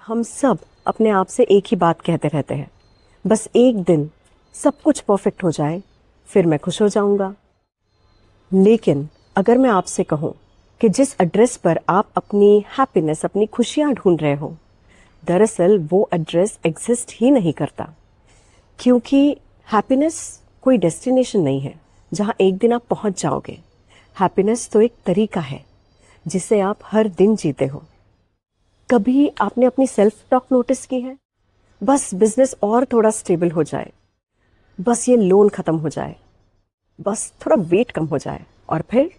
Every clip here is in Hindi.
हम सब अपने आप से एक ही बात कहते रहते हैं, बस एक दिन सब कुछ परफेक्ट हो जाए फिर मैं खुश हो जाऊंगा। लेकिन अगर मैं आपसे कहूं कि जिस एड्रेस पर आप अपनी हैप्पीनेस, अपनी खुशियां ढूंढ रहे हो, दरअसल वो एड्रेस एग्जिस्ट ही नहीं करता, क्योंकि हैप्पीनेस कोई डेस्टिनेशन नहीं है जहां एक दिन आप पहुंच जाओगे। हैप्पीनेस तो एक तरीका है जिसे आप हर दिन जीते हो। कभी आपने अपनी सेल्फ टॉक नोटिस की है? बस बिजनेस और थोड़ा स्टेबल हो जाए, बस ये लोन खत्म हो जाए, बस थोड़ा वेट कम हो जाए और फिर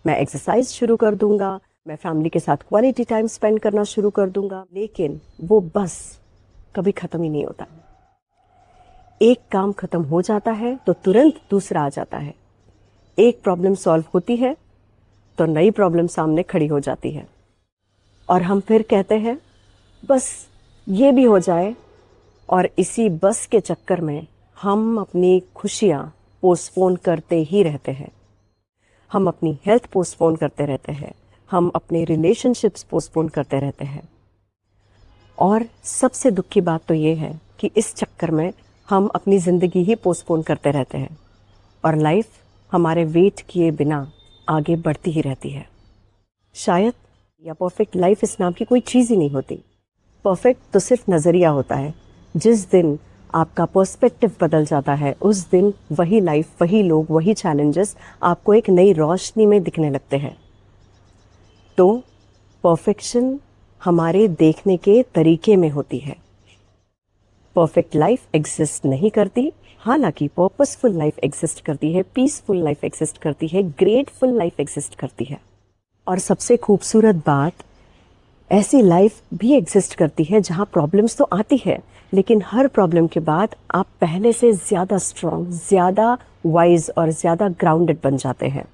मैं एक्सरसाइज शुरू कर दूंगा, मैं फैमिली के साथ क्वालिटी टाइम स्पेंड करना शुरू कर दूंगा। लेकिन वो बस कभी खत्म ही नहीं होता। एक काम खत्म हो जाता है तो तुरंत दूसरा आ जाता है। एक प्रॉब्लम सॉल्व होती है तो नई प्रॉब्लम सामने खड़ी हो जाती है और हम फिर कहते हैं बस ये भी हो जाए। और इसी बस के चक्कर में हम अपनी खुशियां पोस्टपोन करते ही रहते हैं। हम अपनी हेल्थ पोस्टपोन करते रहते हैं, हम अपने रिलेशनशिप्स पोस्टपोन करते रहते हैं। और सबसे दुख की बात तो ये है कि इस चक्कर में हम अपनी ज़िंदगी ही पोस्टपोन करते रहते हैं और लाइफ हमारे वेट किए बिना आगे बढ़ती ही रहती है। शायद या परफेक्ट लाइफ इस नाम की कोई चीज़ ही नहीं होती। परफेक्ट तो सिर्फ नज़रिया होता है। जिस दिन आपका पर्सपेक्टिव बदल जाता है, उस दिन वही लाइफ, वही लोग, वही चैलेंजेस आपको एक नई रोशनी में दिखने लगते हैं। तो परफेक्शन हमारे देखने के तरीके में होती है। परफेक्ट लाइफ एग्जिस्ट नहीं करती, हालांकि पर्पसफुल लाइफ एग्जिस्ट करती है, पीसफुल लाइफ एग्जिस्ट करती है, ग्रेटफुल लाइफ एग्जिस्ट करती है। और सबसे खूबसूरत बात, ऐसी लाइफ भी एग्जिस्ट करती है जहां प्रॉब्लम्स तो आती है, लेकिन हर प्रॉब्लम के बाद आप पहले से ज़्यादा स्ट्रॉन्ग, ज़्यादा वाइज और ज़्यादा ग्राउंडेड बन जाते हैं।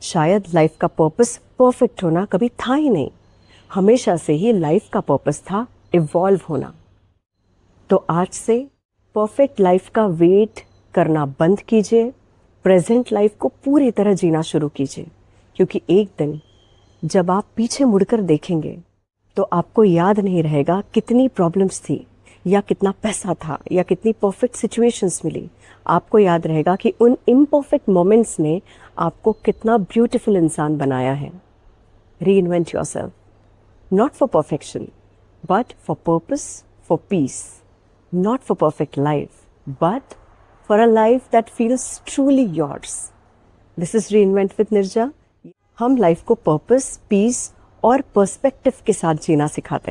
शायद लाइफ का पर्पस परफेक्ट होना कभी था ही नहीं, हमेशा से ही लाइफ का पर्पस था इवॉल्व होना। तो आज से परफेक्ट लाइफ का वेट करना बंद कीजिए, प्रेजेंट लाइफ को पूरी तरह जीना शुरू कीजिए, क्योंकि एक दिन जब आप पीछे मुड़कर देखेंगे तो आपको याद नहीं रहेगा कितनी प्रॉब्लम्स थी या कितना पैसा था या कितनी परफेक्ट सिचुएशंस मिली। आपको याद रहेगा कि उन इम्परफेक्ट मोमेंट्स ने आपको कितना ब्यूटीफुल इंसान बनाया है। Reinvent yourself, not for perfection but for purpose, for piece, not for perfect life but for a life that feels truly yours. This is reinvent with Nirja. हम लाइफ को पर्पस, पीस और पर्सपेक्टिव के साथ जीना सिखाते हैं।